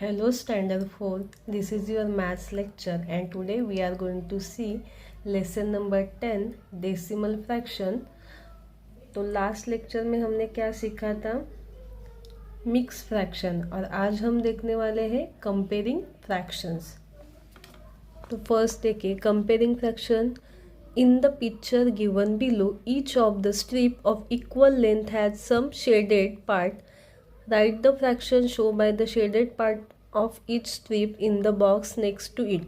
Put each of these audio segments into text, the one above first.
Hello Standard 4, this is your maths lecture and today we are going to see lesson number 10 decimal fraction। तो last lecture में हमने क्या सीखा था, mix fraction, और आज हम देखने वाले हैं कंपेयरिंग फ्रैक्शंस। तो फर्स्ट देखिए comparing fraction. In the picture given below each of the strip of equal length has some shaded part. Write the fraction shown by the shaded part of each strip in the box next to it।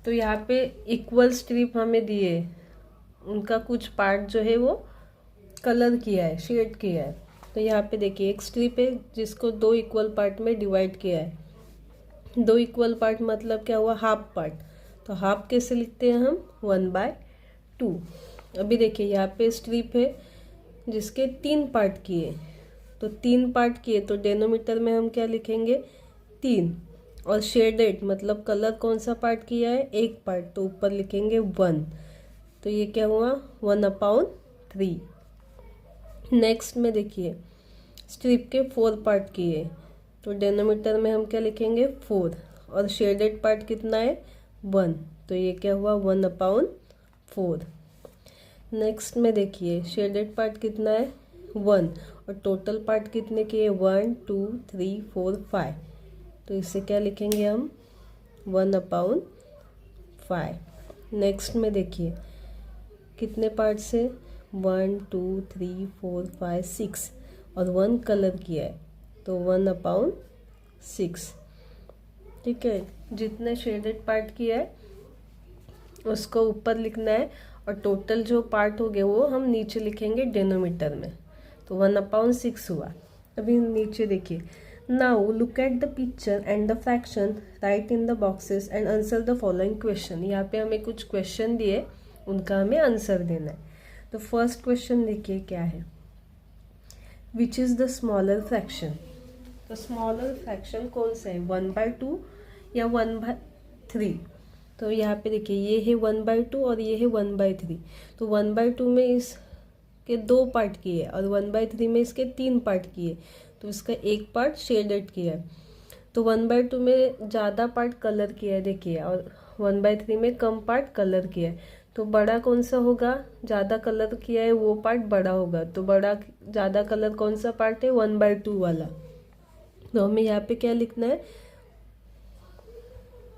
तो यहाँ पे equal strip हमें दिए, उनका कुछ part जो है वो कलर किया है, शेड किया है। तो यहाँ पे देखिए एक स्ट्रिप है जिसको दो इक्वल पार्ट में डिवाइड किया है। दो इक्वल पार्ट मतलब क्या हुआ, हाफ पार्ट। तो हाफ कैसे लिखते हैं हम, 1/2। अभी देखिए यहाँ पे स्ट्रिप है जिसके तीन पार्ट किए, तो तीन पार्ट किए तो डेनोमीटर में हम क्या लिखेंगे, 3। और शेडेड मतलब कलर कौन सा पार्ट किया है, एक पार्ट, तो ऊपर लिखेंगे 1। तो ये क्या हुआ, 1/3। नेक्स्ट में देखिए स्ट्रिप के 4 पार्ट किए, तो डेनोमीटर में हम क्या लिखेंगे, 4। और शेडेड पार्ट कितना है, 1, तो ये क्या हुआ, 1/4। नेक्स्ट में देखिए शेडेड पार्ट कितना है, 1, और टोटल पार्ट कितने के, 1 2 3 4 5, तो इसे क्या लिखेंगे हम, 1/5। नेक्स्ट में देखिए कितने पार्ट से, 1 2 3 4 5 6, और 1 कलर किया है तो 1/6। ठीक है, जितने शेडेड पार्ट किया है उसको ऊपर लिखना है, और टोटल जो पार्ट हो गए वो हम नीचे लिखेंगे डेनोमीटर में। तो 1/6 हुआ। अभी नीचे देखिए, now look at the picture and the fraction, right in the boxes and answer the following question. यहाँ पे हमें कुछ क्वेश्चन दिए, उनका हमें आंसर देना है। तो फर्स्ट क्वेश्चन देखिए क्या है, which is the smaller fraction. तो स्मॉलर फ्रैक्शन कौन सा है, 1/2 या 1/3। तो यहाँ पे देखिए ये है 1/2 और ये है 1/3। तो 1/2 में इस के 2 पार्ट किए और 1/3 में इसके 3 पार्ट किए, तो इसका एक पार्ट शेडेड किया है। तो 1/2 में ज़्यादा पार्ट कलर किया है देखिए, और 1/3 में कम पार्ट कलर किया है। तो बड़ा कौन सा होगा, ज़्यादा कलर किया है वो पार्ट बड़ा होगा। तो बड़ा ज़्यादा कलर कौन सा पार्ट है, 1/2 वाला। तो हमें यहाँ पे क्या लिखना है,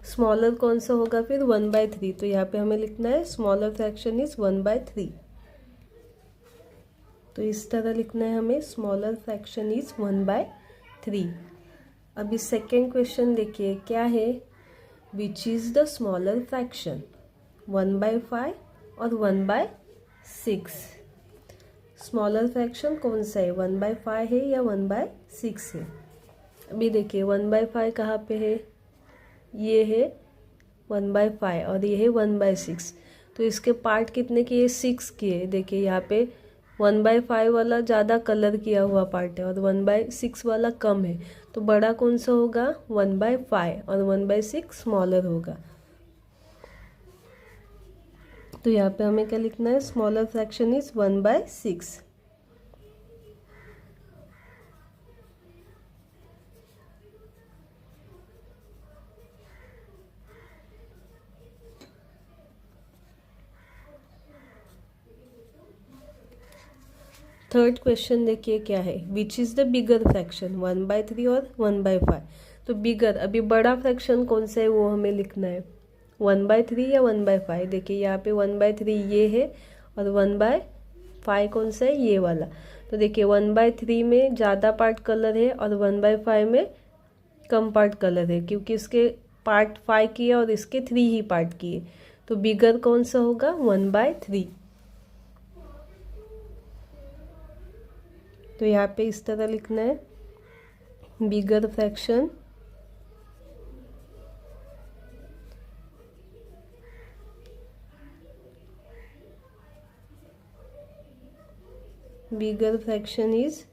स्मॉलर कौन सा होगा फिर, 1/3। तो यहाँ पे हमें लिखना है स्मॉलर फ्रैक्शन इज 1/3। तो इस तरह लिखना है हमें, स्मॉलर फ्रैक्शन इज 1/3। अभी सेकेंड क्वेश्चन देखिए क्या है, which is the smaller fraction, 1/5 और 1/6। स्मॉलर फ्रैक्शन कौन सा है, 1/5 है या 1/6 है। अभी देखिए 1/5 कहाँ पे है, ये है 1/5 और ये है 1/6। तो इसके पार्ट कितने किए, 6 किए। देखिए यहाँ पे 1/5 वाला ज़्यादा कलर किया हुआ पार्ट है और 1/6 वाला कम है। तो बड़ा कौन सा होगा, 1/5, और 1/6 स्मॉलर होगा। तो यहाँ पे हमें क्या लिखना है, smaller fraction is 1/6। Third question देखिए क्या है, which is the bigger fraction, 1/3 और 1/5। तो बिगर, अभी बड़ा फ्रैक्शन कौन सा है वो हमें लिखना है, 1/3 या 1/5। देखिए यहाँ पे 1/3 ये है और 1/5 कौन सा है, ये वाला। तो देखिए 1/3 में ज़्यादा पार्ट कलर है और 1/5 में कम पार्ट कलर है, क्योंकि इसके पार्ट 5 किए और इसके 3 ही पार्ट किए। तो बिगर कौन सा होगा, 1/3। तो यहाँ पे इस तरह लिखना है, बिगर फ्रैक्शन इज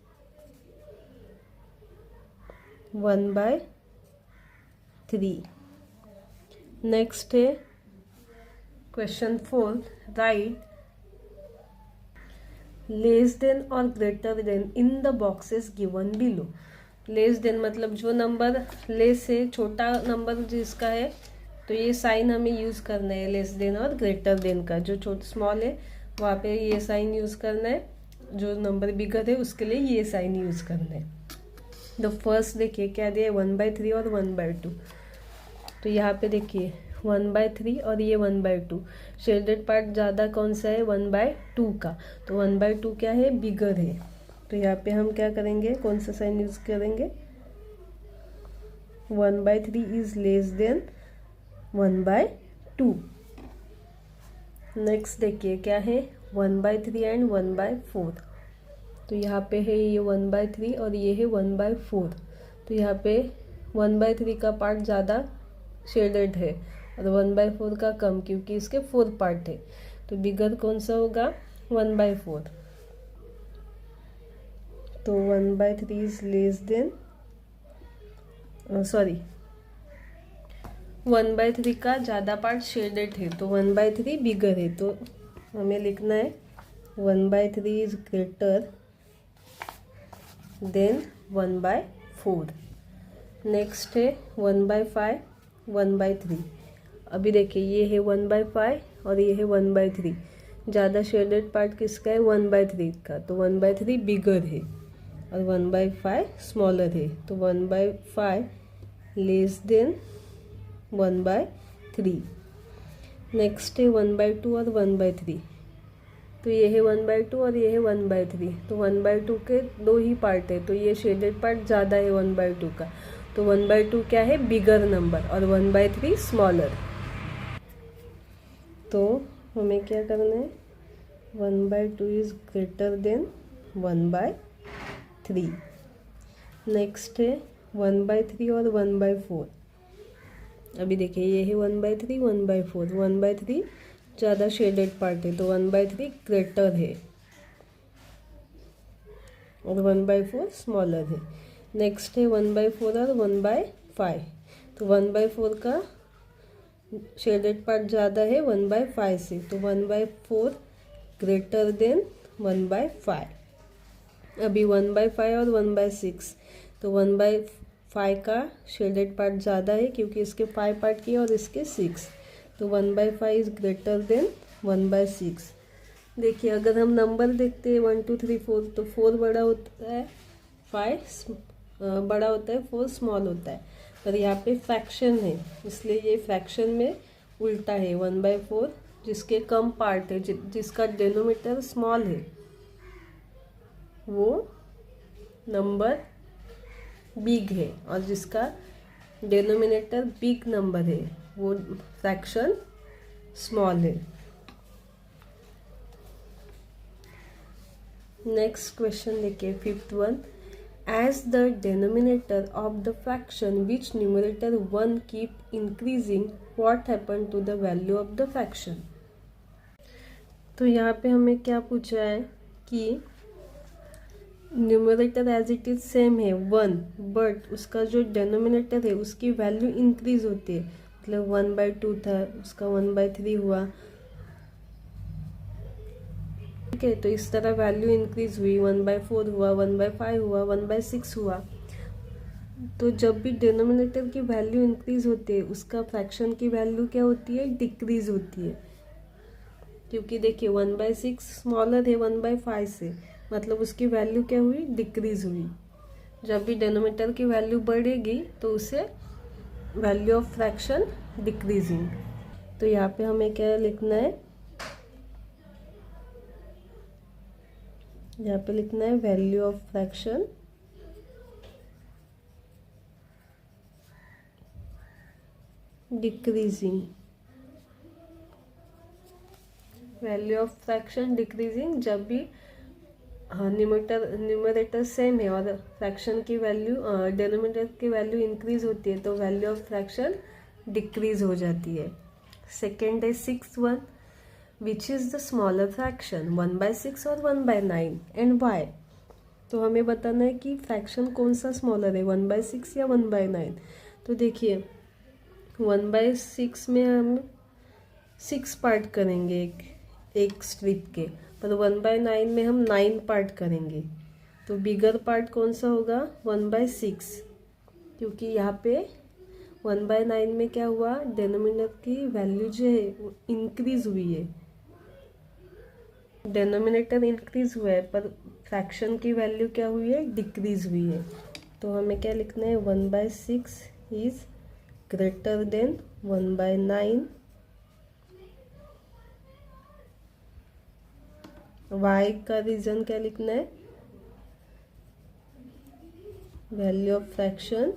1/3। नेक्स्ट है क्वेश्चन 4, राइट लेस देन और greater then in the boxes given below. Less than मतलब जो नंबर लेस है, छोटा नंबर जिसका है, तो ये साइन हमें यूज़ करना है लेस देन और ग्रेटर देन का। जो छोटा स्मॉल है वहाँ पे ये साइन यूज़ करना है, जो नंबर बिगर है उसके लिए ये साइन यूज़ करना है। द फर्स्ट देखिए क्या दिया, 1/3 और 1/2। तो यहाँ पे देखिए 1/3 और ये 1/2। शेडेड पार्ट ज़्यादा कौन सा है, 1/2 का। तो 1/2 क्या है, बिगर है। तो यहाँ पे हम क्या करेंगे, कौन सा साइन यूज़ करेंगे, 1/3 इज लेस देन 1/2। नेक्स्ट देखिए क्या है, 1/3 एंड 1/4। तो यहाँ पे है ये 1/3 और ये है 1/4। तो यहाँ पे 1/3 का पार्ट ज़्यादा शेडेड है और 1/4 का कम, क्योंकि इसके 4 पार्ट है। तो बिगर कौन सा होगा, 1/4। तो 1/3 इज लेस देन 1/3 का ज़्यादा पार्ट शेडेड है, तो 1/3 बिगर है। तो हमें लिखना है 1/3 इज ग्रेटर देन 1/4। नेक्स्ट है 1/5, 1/3। अभी देखिए ये है 1/5 और ये है 1/3। ज़्यादा शेडेड पार्ट किसका है, 1/3 का। तो 1/3 बिगर है और 1/5 स्मॉलर है। तो 1/5 लेस देन 1/3। नेक्स्ट है 1/2 और 1/3। तो ये है 1/2 और ये है 1/3। तो 1/2 के 2 ही पार्ट है, तो ये शेडेड पार्ट ज़्यादा है 1/2 का। तो 1/2 क्या है, बिगर नंबर, और 1/3 स्मॉलर। तो हमें क्या करना है, 1/2 इज ग्रेटर देन 1/3। नेक्स्ट है 1/3 और 1/4। अभी देखिए ये है 1/3, 1/4। 1/3 ज़्यादा शेडेड पार्ट है, तो 1/3 ग्रेटर है और 1/4 स्मॉलर है। नेक्स्ट है 1/4 और 1/5। तो 1/4 का शेडेड पार्ट ज़्यादा है 1/5 से, तो 1/4 ग्रेटर देन 1/5। अभी 1/5 और 1/6। तो 1/5 का शेडेड पार्ट ज़्यादा है, क्योंकि इसके 5 पार्ट किए और इसके 6। तो 1/5 इज ग्रेटर देन 1/6। देखिए अगर हम नंबर देखते हैं 1 2 3 4, तो 4 बड़ा होता है, 5 बड़ा होता है, 4 स्मॉल होता है। पर यहाँ पे फ्रैक्शन है, इसलिए ये फ्रैक्शन में उल्टा है। 1/4 जिसके कम पार्ट है, जिसका डेनोमीटर स्मॉल है, वो नंबर बिग है, और जिसका डेनोमिनेटर बिग नंबर है, वो फ्रैक्शन स्मॉल है। नेक्स्ट क्वेश्चन देखिए, 5th one. As the denominator of the fraction which numerator 1 keep increasing, what happened to the value of the fraction? तो यहाँ पे हमें क्या पूछा है कि numerator as it is same है 1, बट उसका जो डेनोमिनेटर है उसकी वैल्यू इंक्रीज होती है। मतलब 1/2 था, उसका 1/3 हुआ, ठीक है। तो इस तरह वैल्यू इंक्रीज हुई, 1/4 हुआ, 1/5 हुआ, 1/6 हुआ। तो जब भी डिनोमिनेटर की वैल्यू इंक्रीज होती है, उसका फ्रैक्शन की वैल्यू क्या होती है, डिक्रीज होती है। क्योंकि देखिए 1/6 स्मॉलर है 1/5 से, मतलब उसकी वैल्यू क्या हुई, डिक्रीज हुई। जब भी डिनोमिनेटर की वैल्यू बढ़ेगी तो उसे वैल्यू ऑफ फ्रैक्शन डिक्रीजिंग। तो यहाँ पे हमें क्या लिखना है, यहाँ पे लिखना है value of fraction decreasing. Value of fraction decreasing जब भी न्यूमरेटर सेम है और फ्रैक्शन की वैल्यू डिनोमिनेटर की वैल्यू इंक्रीज होती है, तो वैल्यू ऑफ फ्रैक्शन डिक्रीज हो जाती है। सेकेंड है 6th one, which is the smaller fraction 1/6 और 1/9 एंड वाई। तो हमें बताना है कि फ्रैक्शन कौन सा स्मॉलर है, 1/6 या 1/9। तो देखिए 1/6 में हम 6 पार्ट करेंगे एक स्ट्रिप के, पर 1/9 में हम 9 पार्ट करेंगे। तो बिगर पार्ट कौन सा होगा 1/6, क्योंकि यहाँ पे 1/9 में क्या हुआ, डेनोमिनेटर की वैल्यू जो है वो इंक्रीज हुई है, डेनोमिनेटर इंक्रीज हुआ है पर फ्रैक्शन की वैल्यू क्या हुई है, डिक्रीज हुई है। तो हमें क्या लिखना है, 1/6 इज ग्रेटर देन 1/9। वाई का रीजन क्या लिखना है, वैल्यू ऑफ फ्रैक्शन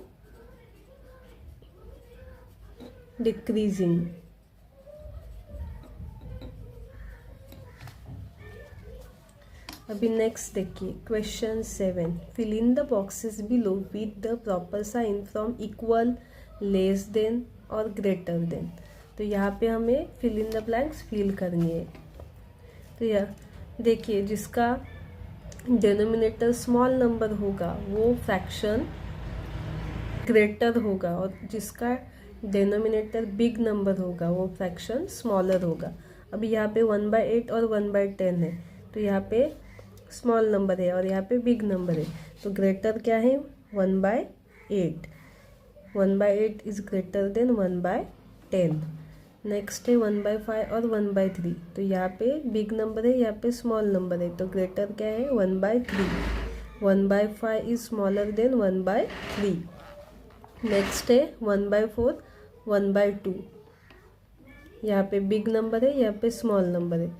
डिक्रीजिंग। अभी नेक्स्ट देखिए question 7, fill in the boxes below with the proper sign from equal, less than और ग्रेटर देन। तो यहाँ पे हमें fill in the blanks fill करनी है। तो यह देखिए जिसका डिनोमिनेटर स्मॉल नंबर होगा वो फ्रैक्शन ग्रेटर होगा, और जिसका डिनोमिनेटर बिग नंबर होगा वो फ्रैक्शन स्मॉलर होगा। अभी यहाँ पे 1/8 और 1/10 है, तो यहाँ पे स्मॉल नंबर है और यहाँ पे बिग नंबर है, तो ग्रेटर क्या है 1/8। 1/8 इज ग्रेटर देन 1/10। नेक्स्ट है 1/5 और 1/3, तो यहाँ पे बिग नंबर है, यहाँ पे स्मॉल नंबर है, तो ग्रेटर क्या है 1/3। 1/5 इज स्मॉलर देन 1/3। नेक्स्ट है 1/4, 1/2, यहाँ पे बिग नंबर है, यहाँ पे स्मॉल नंबर है,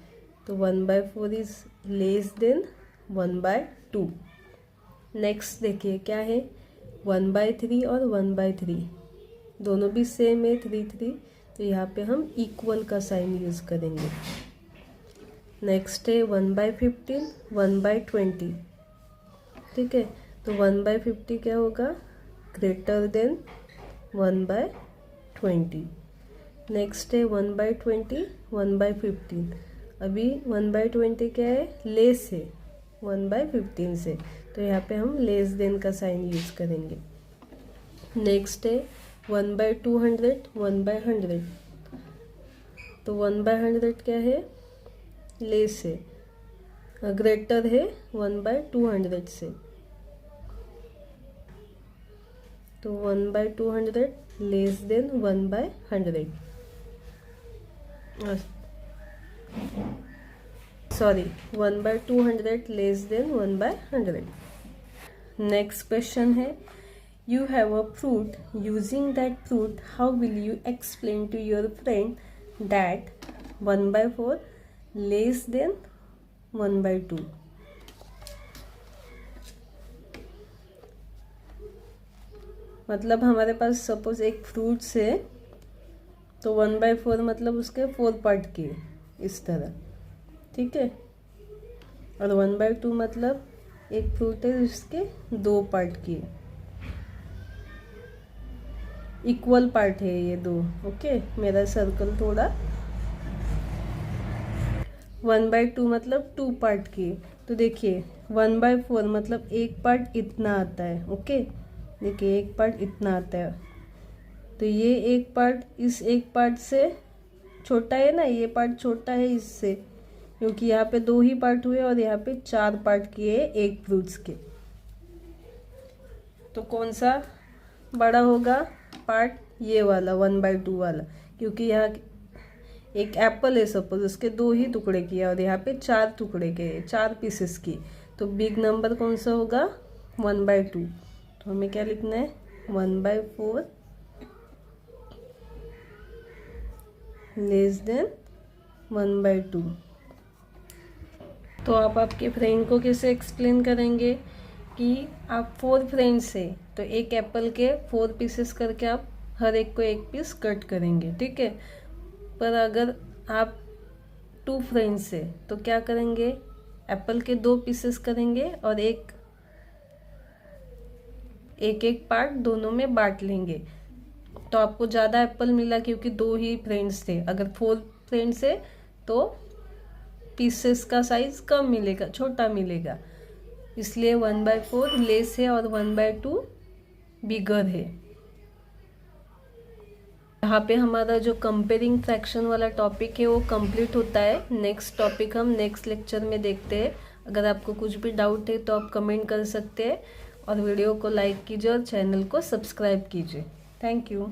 तो 1/4 इज लेस देन 1/2। नेक्स्ट देखिए क्या है 1/3 और 1/3 दोनों भी सेम है 3, तो यहाँ पे हम इक्वल का साइन यूज करेंगे। नेक्स्ट है 1/15, 1/20, ठीक है, तो 1/50 क्या होगा, ग्रेटर देन 1/20। नेक्स्ट है 1/20, 1/15, अभी 1/20 क्या है, लेस है 1/15 से, तो यहाँ पे हम लेस देन का साइन यूज करेंगे। नेक्स्ट है 1/200, 1/100, तो 1/100 क्या है, लेस है, ग्रेटर है 1/200 से, तो 1/200 less than 1/100, sorry 1/200 less than 1/100। Next question है, you have a fruit, using that fruit how will you explain to your friend that 1/4 less than 1/2। मतलब हमारे पास सपोज एक फ्रूट्स है, तो 1/4 मतलब उसके 4 पार्ट के इस तरह, ठीक है, और 1/2 मतलब एक फ्रूट है जिसके 2 पार्ट की, इक्वल पार्ट है ये दो, ओके। मेरा सर्कल थोड़ा 1/2 मतलब 2 पार्ट की, तो देखिए 1/4 मतलब एक पार्ट इतना आता है, ओके, देखिए एक पार्ट इतना आता है, तो ये एक पार्ट इस एक पार्ट से छोटा है ना, ये पार्ट छोटा है इससे, क्योंकि यहाँ पे 2 ही पार्ट हुए और यहाँ पे 4 पार्ट किए एक फ्रूट्स के, तो कौन सा बड़ा होगा पार्ट, ये वाला 1/2 वाला, क्योंकि यहाँ एक एप्पल है सपोज, उसके 2 ही टुकड़े किए और यहाँ पे 4 टुकड़े के 4 पीसेस की, तो बिग नंबर कौन सा होगा 1/2। तो हमें क्या लिखना है 1/4 लेस देन 1/2। तो आप आपके फ्रेंड को कैसे एक्सप्लेन करेंगे कि आप 4 फ्रेंड्स है, तो एक एप्पल के 4 पीसेस करके आप हर एक को एक पीस कट करेंगे, ठीक है। पर अगर आप 2 फ्रेंड्स है तो क्या करेंगे, एप्पल के 2 पीसेस करेंगे और एक एक पार्ट दोनों में बांट लेंगे, तो आपको ज़्यादा एप्पल मिला क्योंकि 2 ही फ्रेंड्स थे। अगर 4 फ्रेंड्स है तो पीसेस का साइज कम मिलेगा, छोटा मिलेगा, इसलिए 1/4 लेस है और 1/2 बिगर है। यहाँ पे हमारा जो कंपेयरिंग फ्रैक्शन वाला टॉपिक है वो कंप्लीट होता है। नेक्स्ट टॉपिक हम नेक्स्ट लेक्चर में देखते हैं। अगर आपको कुछ भी डाउट है तो आप कमेंट कर सकते हैं और वीडियो को लाइक कीजिए और चैनल को सब्सक्राइब कीजिए। Thank you.